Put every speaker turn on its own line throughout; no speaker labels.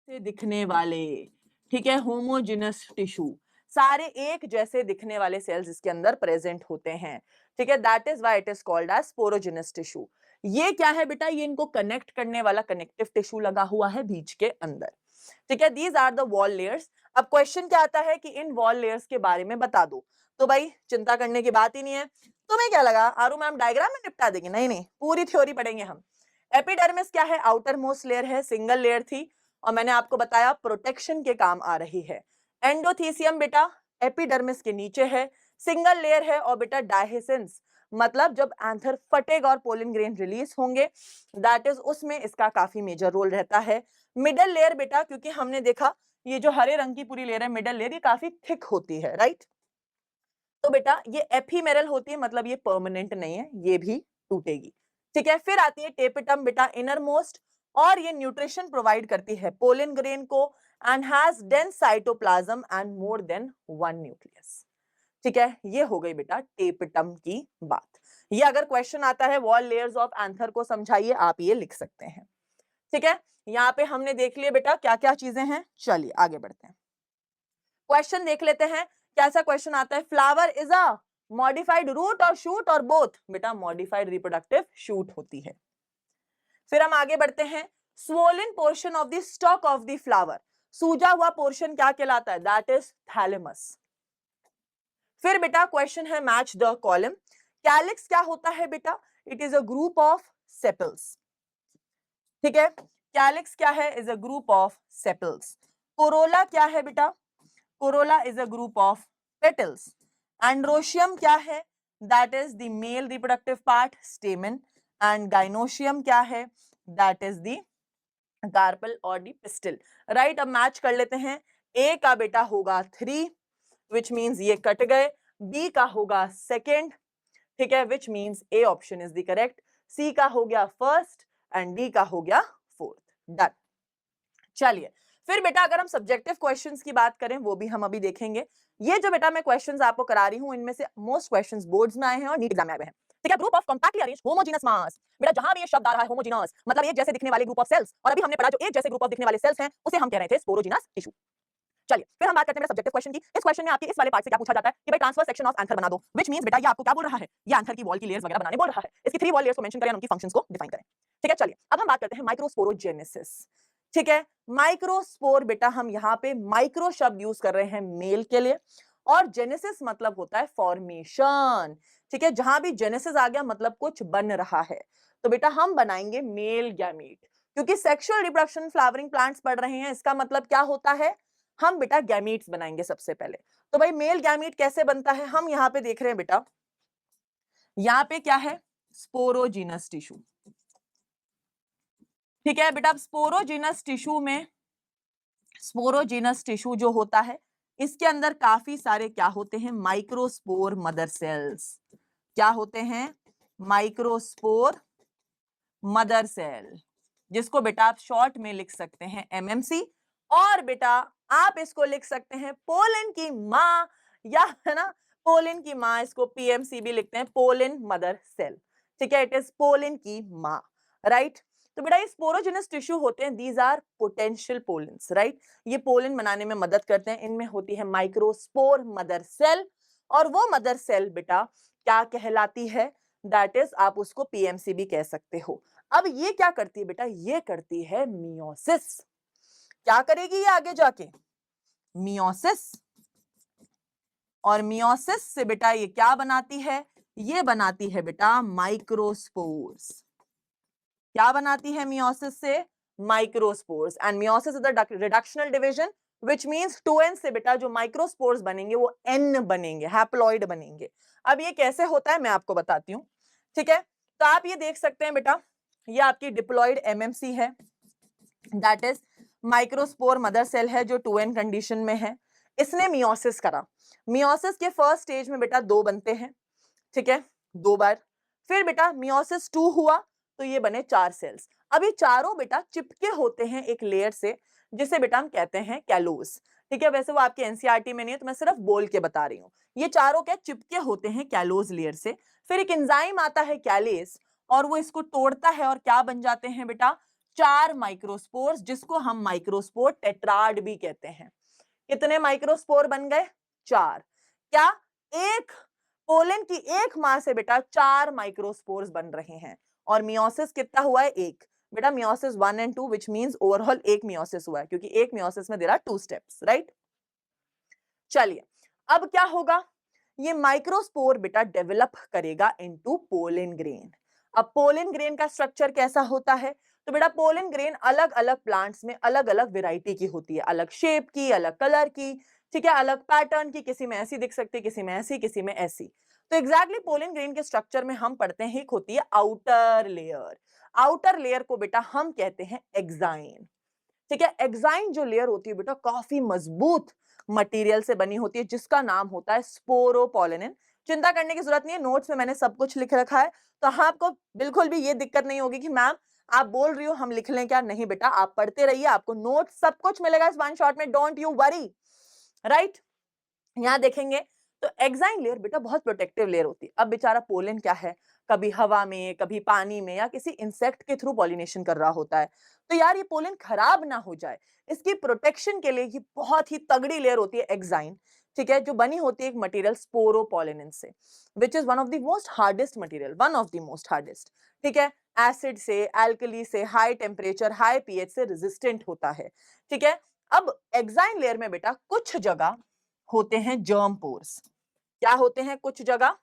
से दिखने वाले, ठीक है, होमोजेनस टिश्यू, सारे एक जैसे दिखने वाले सेल्स इसके अंदर प्रेजेंट होते हैं, ठीक है, that is why it is called as sporogenous tissue. ये क्या है बेटा, ये इनको कनेक्ट करने वाला कनेक्टिव टिश्यू लगा हुआ है बीच के अंदर, ठीक है, these are the wall layers. अब क्वेश्चन क्या आता है कि इन वॉल लेयर्स के बारे में बता दो, तो भाई चिंता करने की बात ही नहीं है। तुम्हें क्या लगा आरू मैम डायग्राम में निपटा देंगे? नहीं नहीं, पूरी थ्योरी पढ़ेंगे हम। एपिडर्मिस क्या है, आउटर मोस्ट लेयर है, सिंगल लेयर थी और मैंने आपको बताया प्रोटेक्शन के काम आ रही है। एंडोथीसियम बेटा एपिडर्मिस के नीचे है, सिंगल लेयर है और बेटा डायहेसेंस मतलब जब एंथर फटेगा और पोलन ग्रेन रिलीज होंगे, दैट इज उसमें इसका काफी मेजर रोल रहता है। मिडल लेयर बेटा, क्योंकि हमने देखा ये जो हरे रंग की पूरी लेयर है मिडल लेयर, ये काफी थिक होती है, राइट, तो बेटा ये एफीमेरल होती है, मतलब ये परमानेंट नहीं है, ये भी टूटेगी, ठीक है। फिर आती है टेपिटम बेटा इनर मोस्ट, और ये न्यूट्रिशन प्रोवाइड करती है पोलन ग्रेन को and has dense cytoplasm and more than one nucleus, ठीक है। ये हो गई बेटा टेपिटम की बात। ये अगर क्वेश्चन आता है वॉल लेयर्स ऑफ एंथर को समझाइए, आप ये लिख सकते हैं, ठीक है। यहाँ पे हमने देख लिया बेटा क्या क्या चीजें हैं, चलिए आगे बढ़ते हैं, क्वेश्चन देख लेते हैं। कैसा क्वेश्चन आता है, flower is a modified root और शूट और बोथ, बेटा मॉडिफाइड रिप्रोडक्टिव शूट होती है। फिर हम आगे बढ़ते हैं, swollen portion of the stalk of the flower, सूजा हुआ पोर्शन क्या कहलाता है, दैट इज थैलेमस। फिर बेटा क्वेश्चन है मैच द कॉलम, कैलिक्स क्या होता है बेटा, it is a group of sepals, ठीक है, कैलिक्स क्या है, is a group of sepals. Corolla क्या है बेटा, Corolla is a group of petals. Androecium क्या है, that is the male reproductive part स्टेमन, and gynoecium क्या है, दैट इज द कार्पल और दी पिस्टल, राइट। अब मैच कर लेते हैं, ए का बेटा होगा 3 विच मींस ये कट गए, बी का होगा सेकंड, ठीक है, which means A option is the correct, C का हो गया फर्स्ट एंड डी का हो गया फोर्थ, डन। चलिए फिर बेटा अगर हम सब्जेक्टिव क्वेश्चंस की बात करें वो भी हम अभी देखेंगे। ये जो बेटा मैं क्वेश्चंस आपको करा रही हूं इनमें से मोस्ट क्वेश्चंस बोर्ड्स में आए हैं और नीट एग्जाम में आए हैं, ठीक है। Group of compactly arranged homogeneous mass, बेटा जहां भी ये शब्द आ रहा है होमोजेनस मतलब एक जैसे दिखने वाले ग्रुप ऑफ सेल्स, और अभी हमने पढ़ा जो एक जैसे ग्रुप ऑफ दिखने वाले सेल्स हैं उसे हम कह रहे थे स्पोरोजेनस टिश्यू। चलिए फिर हम बात करते हैं सब्जेक्टिव क्वेश्चन की। इस क्वेश्चन में आपके इस वाले पार्ट से क्या पूछा जाता है कि भाई ट्रांसफर सेक्शन ऑफ एंथर बना दो, व्हिच मींस बेटा ये आपको क्या बोल रहा है, ये एंथर की वॉल की लेयर्स वगैरह बनाने बोल रहा है। इसकी 3 वॉल लेयर्स को मेंशन करें और उनकी फंक्शंस को डिफाइन करें, ठीक है। चलिए अब हम बात करते हैं माइक्रोस्पोरोजेनेसिस, ठीक है। माइक्रोस्पोर बेटा हम यहाँ पे माइक्रो शब्द यूज कर रहे हैं मेल के लिए, और जेनेसिस मतलब होता है फॉर्मेशन, ठीक है। जहां भी जेनेसिस आ गया मतलब कुछ बन रहा है, तो बेटा हम बनाएंगे मेल गैमीट, क्योंकि सेक्सुअल रिप्रोडक्शन फ्लावरिंग प्लांट्स पढ़ रहे हैं, इसका मतलब क्या होता है, हम बेटा गैमीट्स बनाएंगे सबसे पहले। तो भाई मेल गैमीट कैसे बनता है, हम यहाँ पे देख रहे हैं बेटा, यहाँ पे क्या है, स्पोरोजीनस टिश्यू, ठीक है बेटा। स्पोरोजीनस टिश्यू में, स्पोरोजीनस टिश्यू जो होता है इसके अंदर काफी सारे क्या होते हैं, माइक्रोस्पोर मदर सेल्स, क्या होते हैं, माइक्रोस्पोर मदर सेल, जिसको बेटा आप शॉर्ट में लिख सकते हैं एमएमसी, और बेटा आप इसको लिख सकते हैं पोलन की मां, या है ना, पोलन की मां, इसको पीएमसी भी लिखते हैं, पोलन मदर सेल, ठीक है, इट इज पोलन की मां, राइट। तो बेटा ये स्पोरोजेनस टिश्यू होते हैं, these are potential pollens, right, ये पोलन बनाने में मदद करते हैं, इनमें होती है माइक्रोस्पोर मदर सेल, और वो मदर सेल बेटा क्या कहलाती है, दैट इज आप उसको पीएमसी भी कह सकते हो। अब ये क्या करती है बेटा, ये करती है मियोसिस, क्या करेगी ये आगे जाके, मियोसिस, और मियोसिस से बेटा ये क्या बनाती है, ये बनाती है बेटा माइक्रोस्पोर्स, क्या बनाती है मियोसिस से, microspores, and meiosis is the reductional division which means 2n से बेटा जो माइक्रोस्पोर्स बनेंगे वो n बनेंगे, हैप्लॉइड बनेंगे। अब ये कैसे होता है मैं आपको बताती हूं, ठीक है। तो आप ये देख सकते हैं बेटा, ये आपकी डिप्लॉइड एमएमसी है, that is microspore mother cell है जो 2n कंडीशन में है, इसने मियोसिस करा, मियोसिस के फर्स्ट स्टेज में बेटा 2 बनते हैं, ठीक है, 2 बार, फिर बेटा मियोसिस 2 हुआ तो ये बने 4 सेल्स। अब ये चारों बेटा चिपके होते हैं एक लेयर से जिसे बेटा हम कहते हैं कैलोस, ठीक है। वैसे वो आपके एनसीईआरटी में नहीं है तो मैं सिर्फ बोल के बता रही हूँ, ये चारों क्या चिपके होते हैं कैलोस लेयर से, फिर एक एंजाइम आता है कैलेस और वो इसको तोड़ता है और क्या बन जाते हैं बेटा, 4 माइक्रोस्पोर्स, जिसको हम माइक्रोस्पोर टेट्राड भी कहते हैं। कितने माइक्रोस्पोर बन गए? 4। क्या एक पोलन की एक मां से बेटा 4 माइक्रोस्पोर्स बन रहे हैं। और मियोसिस कितना हुआ है? 1। बेटा meiosis 1 and 2 which means overall एक मियोसिस हुआ है, क्योंकि एक मियोसिस में देयर आर 2 स्टेप्स, राइट। चलिए, अब क्या होगा? ये माइक्रोस्पोर बेटा डेवलप करेगा इनटू पोलन ग्रेन। अब पोलन ग्रेन का स्ट्रक्चर कैसा होता है? तो बेटा पोलन ग्रेन अलग अलग प्लांट्स में अलग अलग वेराइटी की होती है, अलग शेप की, अलग कलर की, ठीक है, अलग पैटर्न की, किसी में ऐसी दिख सकती है, किसी में ऐसी, किसी में ऐसी। तो एग्जैक्टली पोलन ग्रेन के स्ट्रक्चर में हम पढ़ते हैं, एक होती है आउटर लेयर। आउटर लेयर को बेटा हम कहते हैं एक्साइन। ठीक है, एक्साइन जो लेयर होती है बेटा काफी मजबूत मटेरियल से बनी होती है, जिसका नाम होता है स्पोरोपोलिन। चिंता करने की जरूरत नहीं है, नोट्स में मैंने सब कुछ लिख रखा है, तो हाँ, आपको बिल्कुल भी ये दिक्कत नहीं होगी कि मैम आप बोल रही हो हम लिख लें क्या। नहीं बेटा, आप पढ़ते रहिए, आपको नोट सब कुछ मिलेगा इस वन शॉट में, डोंट यू वरी, राइट। यहां देखेंगे तो एक्साइन लेयर बेटा बहुत प्रोटेक्टिव लेयर होती है। अब बेचारा पोलन क्या है, कभी हवा में, कभी पानी में, या किसी इंसेक्ट के थ्रू पॉलिनेशन कर रहा होता है, तो यार ये पोलन खराब ना हो जाए, इसकी प्रोटेक्शन के लिए ये बहुत ही तगड़ी लेयर होती है एक्साइन। ठीक है, जो बनी होती है एक मटेरियल स्पोरोपोलिन से, which is one of the most hardest material, one of the most hardest. ठीक है, एसिड से, एल्कली से, हाई टेम्परेचर, हाई पीएच से रेजिस्टेंट होता है। ठीक है, अब एक्साइन लेयर में बेटा कुछ जगह होते हैं जर्म पोर्स। क्या होते हैं? कुछ जगह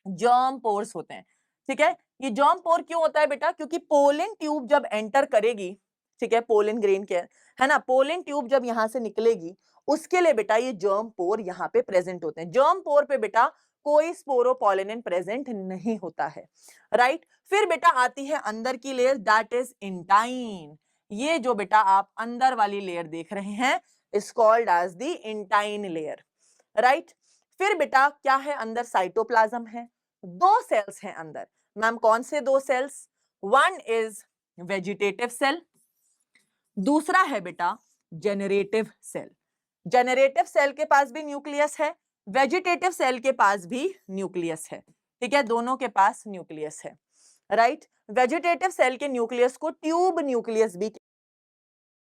जर्म पोर्स होते हैं। ठीक है, ये जर्म पोर क्यों होता है बेटा? क्योंकि पोलन ट्यूब जब एंटर करेगी, ठीक है, पोलन ग्रेन के, है ना, पोलन ट्यूब जब यहां से निकलेगी, उसके लिए बेटा ये जर्म पोर यहाँ पे प्रेजेंट होते हैं। जर्म पोर पे बेटा कोई स्पोरोपोलिन प्रेजेंट नहीं होता है, राइट। फिर बेटा आती है अंदर की लेयर, दैट इज इंटाइन। ये जो बेटा आप अंदर वाली लेयर देख रहे हैं is called as the intine layer, right. फिर बेटा क्या है अंदर? साइटोप्लाज्म है, 2 सेल्स हैं अंदर। मैम कौन से 2 cells? One is vegetative cell, दूसरा है बेटा जेनरेटिव सेल। जेनरेटिव सेल के पास भी न्यूक्लियस है, वेजिटेटिव सेल के पास भी न्यूक्लियस है। ठीक है, दोनों के पास न्यूक्लियस है, राइट। वेजिटेटिव सेल के न्यूक्लियस को ट्यूब न्यूक्लियस भी